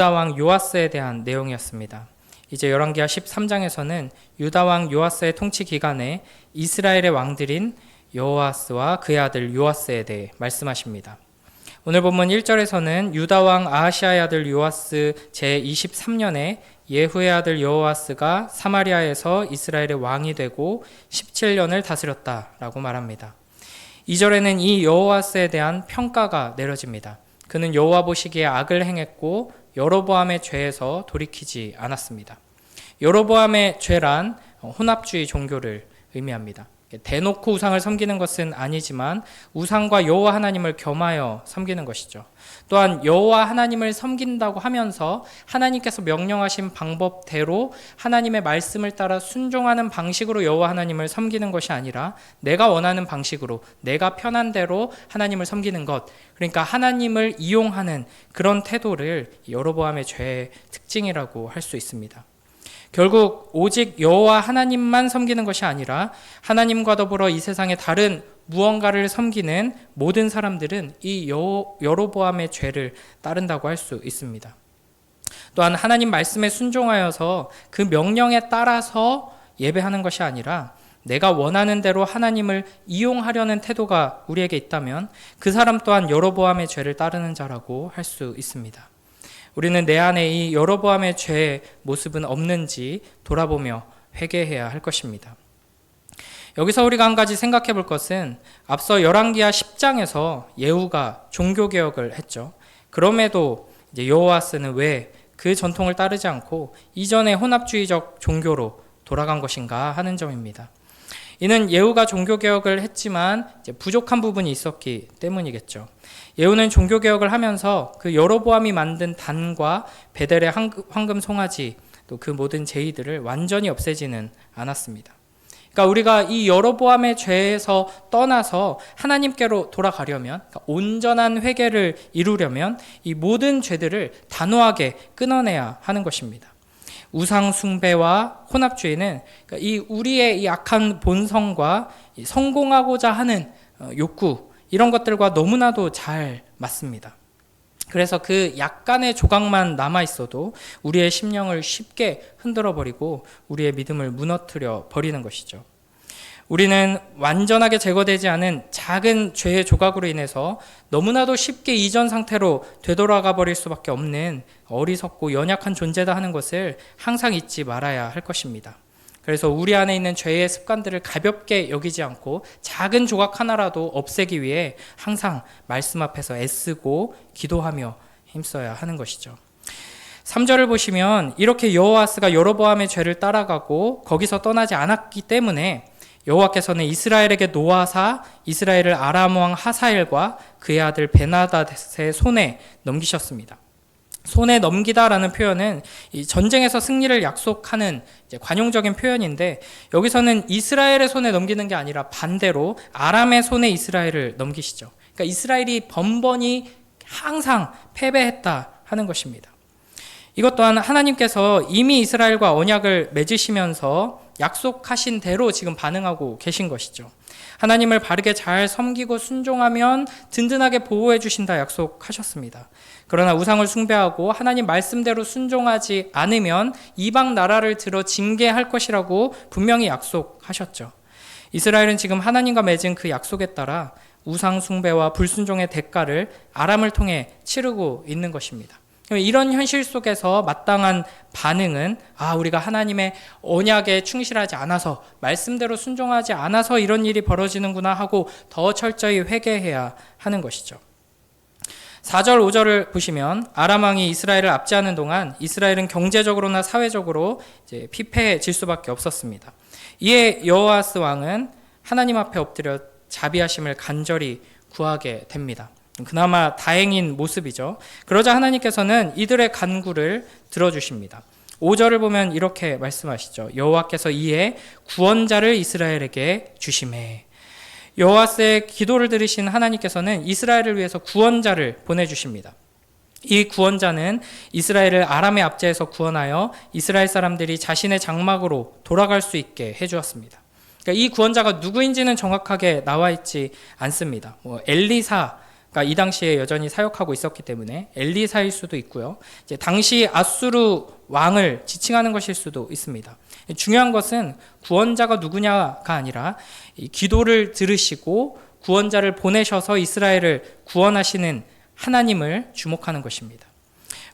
유다 왕 요아스에 대한 내용이었습니다. 이제 열왕기하 13장에서는 유다 왕 요아스의 통치 기간에 이스라엘의 왕들인 여호아스와 그의 아들 요아스에 대해 말씀하십니다. 오늘 본문 1절에서는 유다 왕 아하시아의 아들 요아스 제23년에 예후의 아들 여호아스가 사마리아에서 이스라엘의 왕이 되고 17년을 다스렸다라고 말합니다. 2절에는 이 여호아스에 대한 평가가 내려집니다. 그는 여호와 보시기에 악을 행했고 여로보암의 죄에서 돌이키지 않았습니다. 여로보암의 죄란 혼합주의 종교를 의미합니다. 대놓고 우상을 섬기는 것은 아니지만 우상과 여호와 하나님을 겸하여 섬기는 것이죠. 또한 여호와 하나님을 섬긴다고 하면서 하나님께서 명령하신 방법대로 하나님의 말씀을 따라 순종하는 방식으로 여호와 하나님을 섬기는 것이 아니라 내가 원하는 방식으로 내가 편한 대로 하나님을 섬기는 것, 그러니까 하나님을 이용하는 그런 태도를 여로보암의 죄의 특징이라고 할 수 있습니다. 결국 오직 여호와 하나님만 섬기는 것이 아니라 하나님과 더불어 이 세상의 다른 무언가를 섬기는 모든 사람들은 이 여로보암의 죄를 따른다고 할 수 있습니다. 또한 하나님 말씀에 순종하여서 그 명령에 따라서 예배하는 것이 아니라 내가 원하는 대로 하나님을 이용하려는 태도가 우리에게 있다면 그 사람 또한 여로보암의 죄를 따르는 자라고 할 수 있습니다. 우리는 내 안에 이 여로보암의 죄의 모습은 없는지 돌아보며 회개해야 할 것입니다. 여기서 우리가 한 가지 생각해 볼 것은 앞서 열왕기하 10장에서 예후가 종교개혁을 했죠. 그럼에도 이제 여호아스는 왜 그 전통을 따르지 않고 이전의 혼합주의적 종교로 돌아간 것인가 하는 점입니다. 이는 예후가 종교개혁을 했지만 이제 부족한 부분이 있었기 때문이겠죠. 예후는 종교개혁을 하면서 그 여로보암이 만든 단과 베델의 황금 송아지 또 그 모든 제의들을 완전히 없애지는 않았습니다. 그러니까 우리가 이 여로보암의 죄에서 떠나서 하나님께로 돌아가려면, 그러니까 온전한 회개를 이루려면 이 모든 죄들을 단호하게 끊어내야 하는 것입니다. 우상 숭배와 혼합주의는 이 우리의 이 악한 본성과 성공하고자 하는 욕구, 이런 것들과 너무나도 잘 맞습니다. 그래서 그 약간의 조각만 남아 있어도 우리의 심령을 쉽게 흔들어 버리고 우리의 믿음을 무너뜨려 버리는 것이죠. 우리는 완전하게 제거되지 않은 작은 죄의 조각으로 인해서 너무나도 쉽게 이전 상태로 되돌아가 버릴 수밖에 없는 어리석고 연약한 존재다 하는 것을 항상 잊지 말아야 할 것입니다. 그래서 우리 안에 있는 죄의 습관들을 가볍게 여기지 않고 작은 조각 하나라도 없애기 위해 항상 말씀 앞에서 애쓰고 기도하며 힘써야 하는 것이죠. 3절을 보시면 이렇게 여호아스가 여로보암의 죄를 따라가고 거기서 떠나지 않았기 때문에 여호와께서는 이스라엘에게 노하사 이스라엘을 아람 왕 하사엘과 그의 아들 베나닷의 손에 넘기셨습니다. 손에 넘기다라는 표현은 이 전쟁에서 승리를 약속하는 이제 관용적인 표현인데 여기서는 이스라엘의 손에 넘기는 게 아니라 반대로 아람의 손에 이스라엘을 넘기시죠. 그러니까 이스라엘이 번번이 항상 패배했다 하는 것입니다. 이것 또한 하나님께서 이미 이스라엘과 언약을 맺으시면서 약속하신 대로 지금 반응하고 계신 것이죠. 하나님을 바르게 잘 섬기고 순종하면 든든하게 보호해 주신다 약속하셨습니다. 그러나 우상을 숭배하고 하나님 말씀대로 순종하지 않으면 이방 나라를 들어 징계할 것이라고 분명히 약속하셨죠. 이스라엘은 지금 하나님과 맺은 그 약속에 따라 우상 숭배와 불순종의 대가를 아람을 통해 치르고 있는 것입니다. 이런 현실 속에서 마땅한 반응은 우리가 하나님의 언약에 충실하지 않아서 말씀대로 순종하지 않아서 이런 일이 벌어지는구나 하고 더 철저히 회개해야 하는 것이죠. 4절 5절을 보시면 아람 왕이 이스라엘을 압제하는 동안 이스라엘은 경제적으로나 사회적으로 이제 피폐해질 수밖에 없었습니다. 이에 여호아스 왕은 하나님 앞에 엎드려 자비하심을 간절히 구하게 됩니다. 그나마 다행인 모습이죠. 그러자 하나님께서는 이들의 간구를 들어주십니다. 5절을 보면 이렇게 말씀하시죠. 여호와께서 이에 구원자를 이스라엘에게 주시매. 여호아스의 기도를 들으신 하나님께서는 이스라엘을 위해서 구원자를 보내주십니다. 이 구원자는 이스라엘을 아람의 압제에서 구원하여 이스라엘 사람들이 자신의 장막으로 돌아갈 수 있게 해주었습니다. 그러니까 이 구원자가 누구인지는 정확하게 나와 있지 않습니다. 엘리사 그러니까 이 당시에 여전히 사역하고 있었기 때문에 엘리사일 수도 있고요. 이제 당시 아수르 왕을 지칭하는 것일 수도 있습니다. 중요한 것은 구원자가 누구냐가 아니라 이 기도를 들으시고 구원자를 보내셔서 이스라엘을 구원하시는 하나님을 주목하는 것입니다.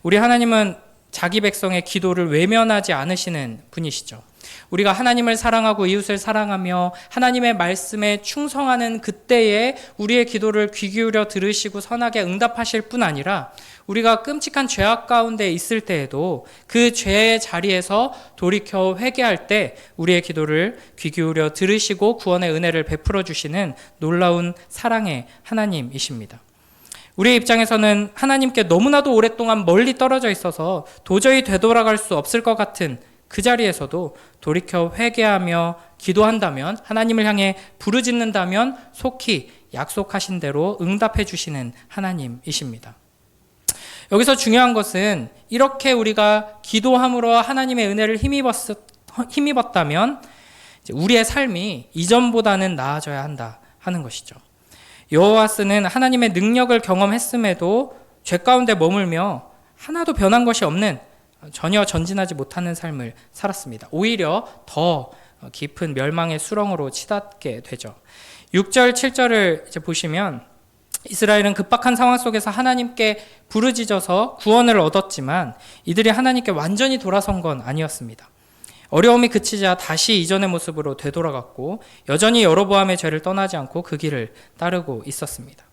우리 하나님은 자기 백성의 기도를 외면하지 않으시는 분이시죠. 우리가 하나님을 사랑하고 이웃을 사랑하며 하나님의 말씀에 충성하는 그때에 우리의 기도를 귀 기울여 들으시고 선하게 응답하실 뿐 아니라 우리가 끔찍한 죄악 가운데 있을 때에도 그 죄의 자리에서 돌이켜 회개할 때 우리의 기도를 귀 기울여 들으시고 구원의 은혜를 베풀어 주시는 놀라운 사랑의 하나님이십니다. 우리의 입장에서는 하나님께 너무나도 오랫동안 멀리 떨어져 있어서 도저히 되돌아갈 수 없을 것 같은 그 자리에서도 돌이켜 회개하며 기도한다면, 하나님을 향해 부르짖는다면 속히 약속하신 대로 응답해 주시는 하나님이십니다. 여기서 중요한 것은 이렇게 우리가 기도함으로 하나님의 은혜를 힘입었다면 우리의 삶이 이전보다는 나아져야 한다 하는 것이죠. 여호와스는 하나님의 능력을 경험했음에도 죄 가운데 머물며 하나도 변한 것이 없는, 전혀 전진하지 못하는 삶을 살았습니다. 오히려 더 깊은 멸망의 수렁으로 치닫게 되죠. 6절, 7절을 이제 보시면 이스라엘은 급박한 상황 속에서 하나님께 부르짖어서 구원을 얻었지만 이들이 하나님께 완전히 돌아선 건 아니었습니다. 어려움이 그치자 다시 이전의 모습으로 되돌아갔고 여전히 여로보암의 죄를 떠나지 않고 그 길을 따르고 있었습니다.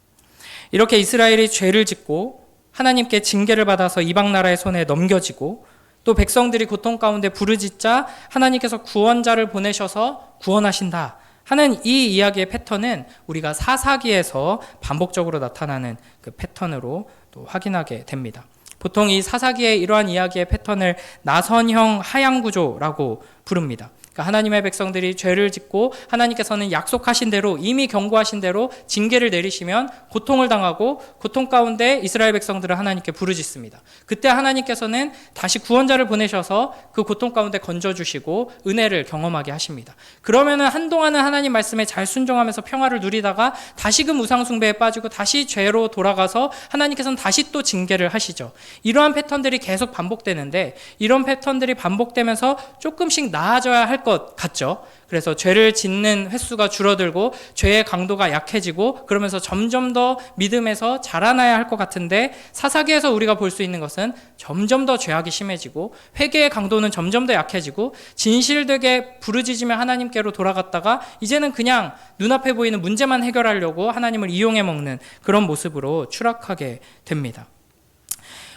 이렇게 이스라엘이 죄를 짓고 하나님께 징계를 받아서 이방 나라의 손에 넘겨지고 또 백성들이 고통 가운데 부르짖자 하나님께서 구원자를 보내셔서 구원하신다 하는 이 이야기의 패턴은 우리가 사사기에서 반복적으로 나타나는 그 패턴으로 또 확인하게 됩니다. 보통 이 사사기의 이러한 이야기의 패턴을 나선형 하향구조라고 부릅니다. 그러니까 하나님의 백성들이 죄를 짓고 하나님께서는 약속하신 대로, 이미 경고하신 대로 징계를 내리시면 고통을 당하고 고통 가운데 이스라엘 백성들은 하나님께 부르짖습니다. 그때 하나님께서는 다시 구원자를 보내셔서 그 고통 가운데 건져주시고 은혜를 경험하게 하십니다. 그러면은 한동안은 하나님 말씀에 잘 순종하면서 평화를 누리다가 다시금 우상숭배에 빠지고 다시 죄로 돌아가서 하나님께서는 다시 또 징계를 하시죠. 이러한 패턴들이 계속 반복되는데 이런 패턴들이 반복되면서 조금씩 나아져야 할 것 같죠. 그래서 죄를 짓는 횟수가 줄어들고 죄의 강도가 약해지고 그러면서 점점 더 믿음에서 자라나야 할 것 같은데 사사기에서 우리가 볼 수 있는 것은 점점 더 죄악이 심해지고 회개의 강도는 점점 더 약해지고 진실되게 부르짖으며 하나님께로 돌아갔다가 이제는 그냥 눈앞에 보이는 문제만 해결하려고 하나님을 이용해 먹는 그런 모습으로 추락하게 됩니다.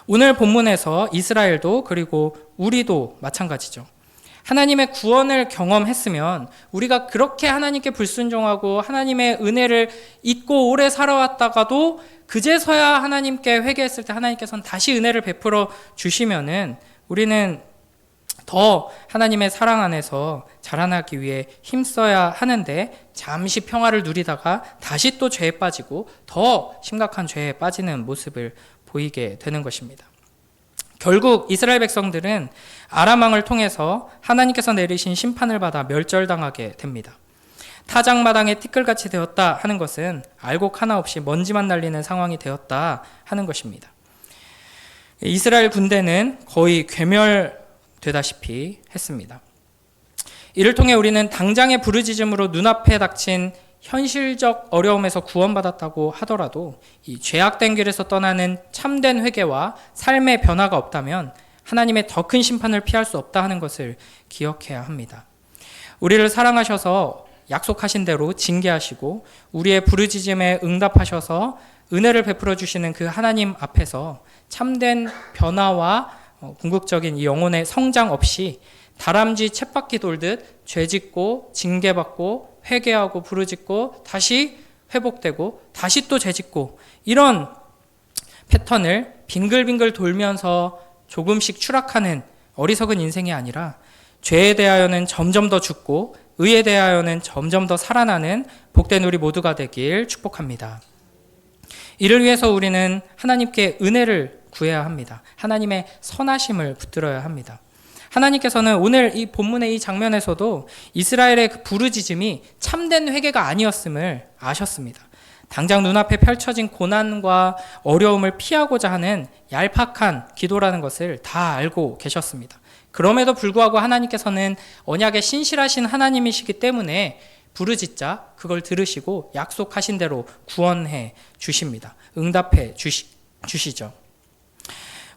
오늘 본문에서 이스라엘도 그리고 우리도 마찬가지죠. 하나님의 구원을 경험했으면 우리가 그렇게 하나님께 불순종하고 하나님의 은혜를 잊고 오래 살아왔다가도 그제서야 하나님께 회개했을 때 하나님께서는 다시 은혜를 베풀어 주시면은 우리는 더 하나님의 사랑 안에서 자라나기 위해 힘써야 하는데 잠시 평화를 누리다가 다시 또 죄에 빠지고 더 심각한 죄에 빠지는 모습을 보이게 되는 것입니다. 결국 이스라엘 백성들은 아람 왕을 통해서 하나님께서 내리신 심판을 받아 멸절당하게 됩니다. 타작마당에 티끌같이 되었다 하는 것은 알곡 하나 없이 먼지만 날리는 상황이 되었다 하는 것입니다. 이스라엘 군대는 거의 괴멸되다시피 했습니다. 이를 통해 우리는 당장의 부르짖음으로 눈앞에 닥친 현실적 어려움에서 구원받았다고 하더라도 이 죄악된 길에서 떠나는 참된 회개와 삶의 변화가 없다면 하나님의 더 큰 심판을 피할 수 없다 하는 것을 기억해야 합니다. 우리를 사랑하셔서 약속하신 대로 징계하시고 우리의 부르짖음에 응답하셔서 은혜를 베풀어 주시는 그 하나님 앞에서 참된 변화와 궁극적인 이 영혼의 성장 없이 다람쥐 쳇바퀴 돌듯 죄짓고 징계받고 회개하고 부르짖고 다시 회복되고 다시 또 죄짓고 이런 패턴을 빙글빙글 돌면서 조금씩 추락하는 어리석은 인생이 아니라 죄에 대하여는 점점 더 죽고 의에 대하여는 점점 더 살아나는 복된 우리 모두가 되길 축복합니다. 이를 위해서 우리는 하나님께 은혜를 구해야 합니다. 하나님의 선하심을 붙들어야 합니다. 하나님께서는 오늘 이 본문의 이 장면에서도 이스라엘의 그 부르짖음이 참된 회개가 아니었음을 아셨습니다. 당장 눈앞에 펼쳐진 고난과 어려움을 피하고자 하는 얄팍한 기도라는 것을 다 알고 계셨습니다. 그럼에도 불구하고 하나님께서는 언약에 신실하신 하나님이시기 때문에 부르짖자 그걸 들으시고 약속하신 대로 구원해 주십니다. 응답해 주시죠.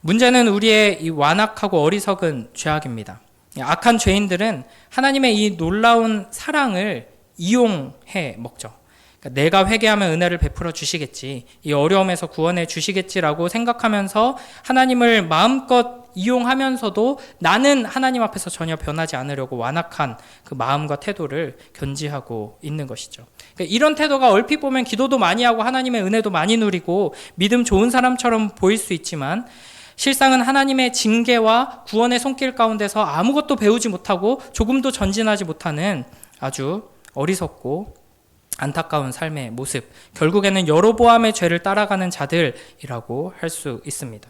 문제는 우리의 이 완악하고 어리석은 죄악입니다. 악한 죄인들은 하나님의 이 놀라운 사랑을 이용해 먹죠. 그러니까 내가 회개하면 은혜를 베풀어 주시겠지, 이 어려움에서 구원해 주시겠지라고 생각하면서 하나님을 마음껏 이용하면서도 나는 하나님 앞에서 전혀 변하지 않으려고 완악한 그 마음과 태도를 견지하고 있는 것이죠. 그러니까 이런 태도가 얼핏 보면 기도도 많이 하고 하나님의 은혜도 많이 누리고 믿음 좋은 사람처럼 보일 수 있지만 실상은 하나님의 징계와 구원의 손길 가운데서 아무것도 배우지 못하고 조금도 전진하지 못하는 아주 어리석고 안타까운 삶의 모습, 결국에는 여로보암의 죄를 따라가는 자들이라고 할 수 있습니다.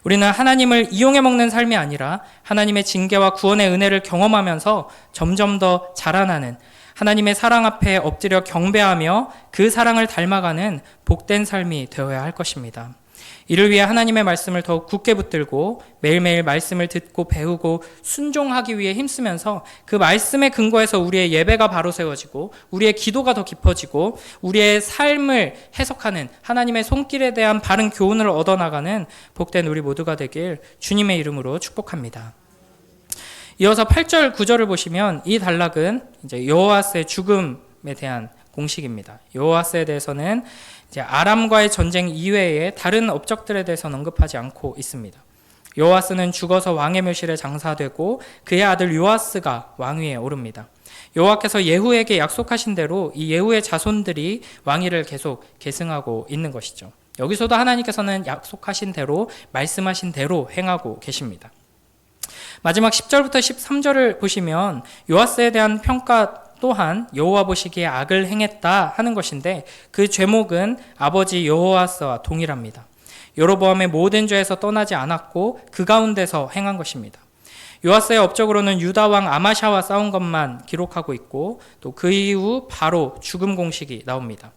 우리는 하나님을 이용해 먹는 삶이 아니라 하나님의 징계와 구원의 은혜를 경험하면서 점점 더 자라나는, 하나님의 사랑 앞에 엎드려 경배하며 그 사랑을 닮아가는 복된 삶이 되어야 할 것입니다. 이를 위해 하나님의 말씀을 더욱 굳게 붙들고 매일매일 말씀을 듣고 배우고 순종하기 위해 힘쓰면서 그 말씀의 근거에서 우리의 예배가 바로 세워지고 우리의 기도가 더 깊어지고 우리의 삶을 해석하는 하나님의 손길에 대한 바른 교훈을 얻어나가는 복된 우리 모두가 되길 주님의 이름으로 축복합니다. 이어서 8절 9절을 보시면 이 단락은 이제 여호아스의 죽음에 대한 공식입니다. 여호아스에 대해서는 이제 아람과의 전쟁 이외에 다른 업적들에 대해서는 언급하지 않고 있습니다. 여호아스는 죽어서 왕의 묘실에 장사되고 그의 아들 요아스가 왕위에 오릅니다. 여호와께서 예후에게 약속하신 대로 이 예후의 자손들이 왕위를 계속 계승하고 있는 것이죠. 여기서도 하나님께서는 약속하신 대로 말씀하신 대로 행하고 계십니다. 마지막 10절부터 13절을 보시면 요아스에 대한 평가 또한 여호와 보시기에 악을 행했다 하는 것인데 그 죄목은 아버지 여호아스와 동일합니다. 여로보암의 모든 죄에서 떠나지 않았고 그 가운데서 행한 것입니다. 요아스의 업적으로는 유다 왕 아마샤와 싸운 것만 기록하고 있고 또 그 이후 바로 죽음 공식이 나옵니다.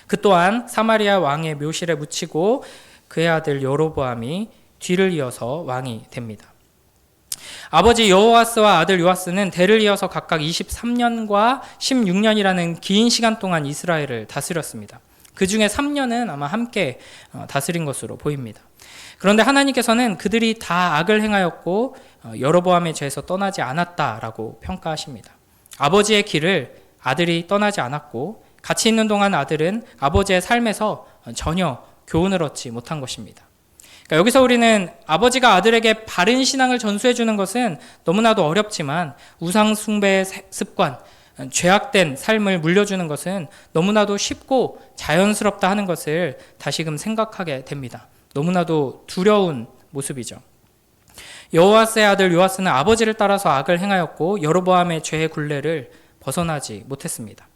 그 또한 사마리아 왕의 묘실에 묻히고 그의 아들 여로보암이 뒤를 이어서 왕이 됩니다. 아버지 여호아스와 아들 요아스는 대를 이어서 각각 23년과 16년이라는 긴 시간 동안 이스라엘을 다스렸습니다. 그 중에 3년은 아마 함께 다스린 것으로 보입니다. 그런데 하나님께서는 그들이 다 악을 행하였고 여로보암의 죄에서 떠나지 않았다라고 평가하십니다. 아버지의 길을 아들이 떠나지 않았고 같이 있는 동안 아들은 아버지의 삶에서 전혀 교훈을 얻지 못한 것입니다. 그러니까 여기서 우리는 아버지가 아들에게 바른 신앙을 전수해 주는 것은 너무나도 어렵지만 우상 숭배의 습관, 죄악된 삶을 물려주는 것은 너무나도 쉽고 자연스럽다 하는 것을 다시금 생각하게 됩니다. 너무나도 두려운 모습이죠. 여호아스의 아들 요아스는 아버지를 따라서 악을 행하였고 여로보암의 죄의 굴레를 벗어나지 못했습니다.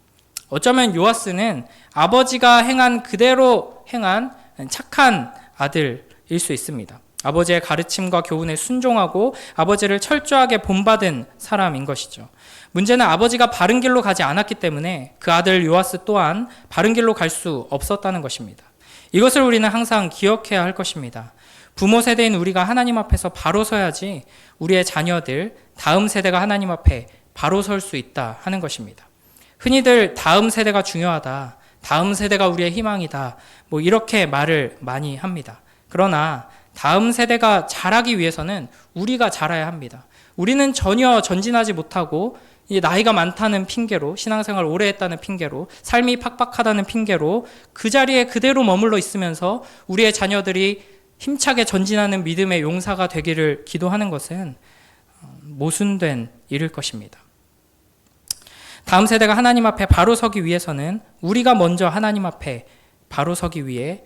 어쩌면 요아스는 아버지가 행한 그대로 행한 착한 아들일 수 있습니다. 아버지의 가르침과 교훈에 순종하고 아버지를 철저하게 본받은 사람인 것이죠. 문제는 아버지가 바른 길로 가지 않았기 때문에 그 아들 요아스 또한 바른 길로 갈 수 없었다는 것입니다. 이것을 우리는 항상 기억해야 할 것입니다. 부모 세대인 우리가 하나님 앞에서 바로 서야지 우리의 자녀들, 다음 세대가 하나님 앞에 바로 설 수 있다 하는 것입니다. 흔히들 다음 세대가 중요하다, 다음 세대가 우리의 희망이다, 뭐 이렇게 말을 많이 합니다. 그러나 다음 세대가 자라기 위해서는 우리가 자라야 합니다. 우리는 전혀 전진하지 못하고 나이가 많다는 핑계로, 신앙생활 오래 했다는 핑계로, 삶이 팍팍하다는 핑계로 그 자리에 그대로 머물러 있으면서 우리의 자녀들이 힘차게 전진하는 믿음의 용사가 되기를 기도하는 것은 모순된 일일 것입니다. 다음 세대가 하나님 앞에 바로 서기 위해서는 우리가 먼저 하나님 앞에 바로 서기 위해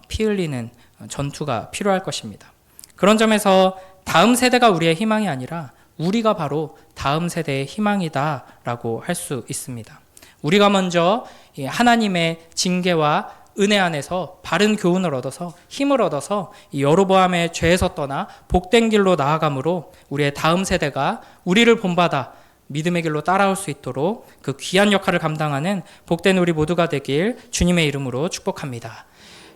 피 흘리는 전투가 필요할 것입니다. 그런 점에서 다음 세대가 우리의 희망이 아니라 우리가 바로 다음 세대의 희망이다라고 할 수 있습니다. 우리가 먼저 하나님의 징계와 은혜 안에서 바른 교훈을 얻어서 힘을 얻어서 이 여로보암의 죄에서 떠나 복된 길로 나아감으로 우리의 다음 세대가 우리를 본받아 믿음의 길로 따라올 수 있도록 그 귀한 역할을 감당하는 복된 우리 모두가 되길 주님의 이름으로 축복합니다.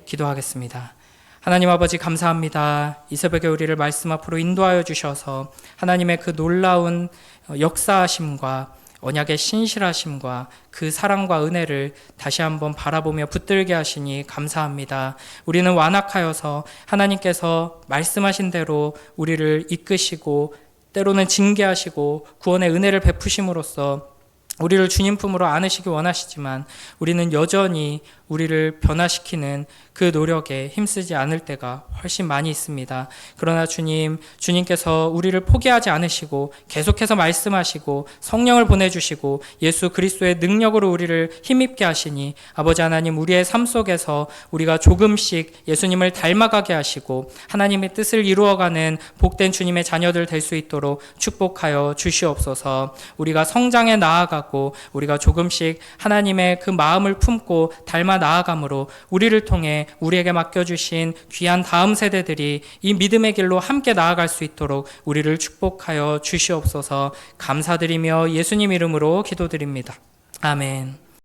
기도하겠습니다. 하나님 아버지 감사합니다. 이 새벽에 우리를 말씀 앞으로 인도하여 주셔서 하나님의 그 놀라운 역사하심과 언약의 신실하심과 그 사랑과 은혜를 다시 한번 바라보며 붙들게 하시니 감사합니다. 우리는 완악하여서 하나님께서 말씀하신 대로 우리를 이끄시고 때로는 징계하시고 구원의 은혜를 베푸심으로써 우리를 주님 품으로 안으시기 원하시지만 우리는 여전히 우리를 변화시키는 그 노력에 힘쓰지 않을 때가 훨씬 많이 있습니다. 그러나 주님께서 우리를 포기하지 않으시고 계속해서 말씀하시고 성령을 보내주시고 예수 그리스도의 능력으로 우리를 힘입게 하시니 아버지 하나님, 우리의 삶 속에서 우리가 조금씩 예수님을 닮아가게 하시고 하나님의 뜻을 이루어가는 복된 주님의 자녀들 될 수 있도록 축복하여 주시옵소서. 우리가 성장해 나아가고 우리가 조금씩 하나님의 그 마음을 품고 닮아 나아감으로 우리를 통해 우리에게 맡겨주신 귀한 다음 세대들이 이 믿음의 길로 함께 나아갈 수 있도록 우리를 축복하여 주시옵소서. 감사드리며 예수님 이름으로 기도드립니다. 아멘.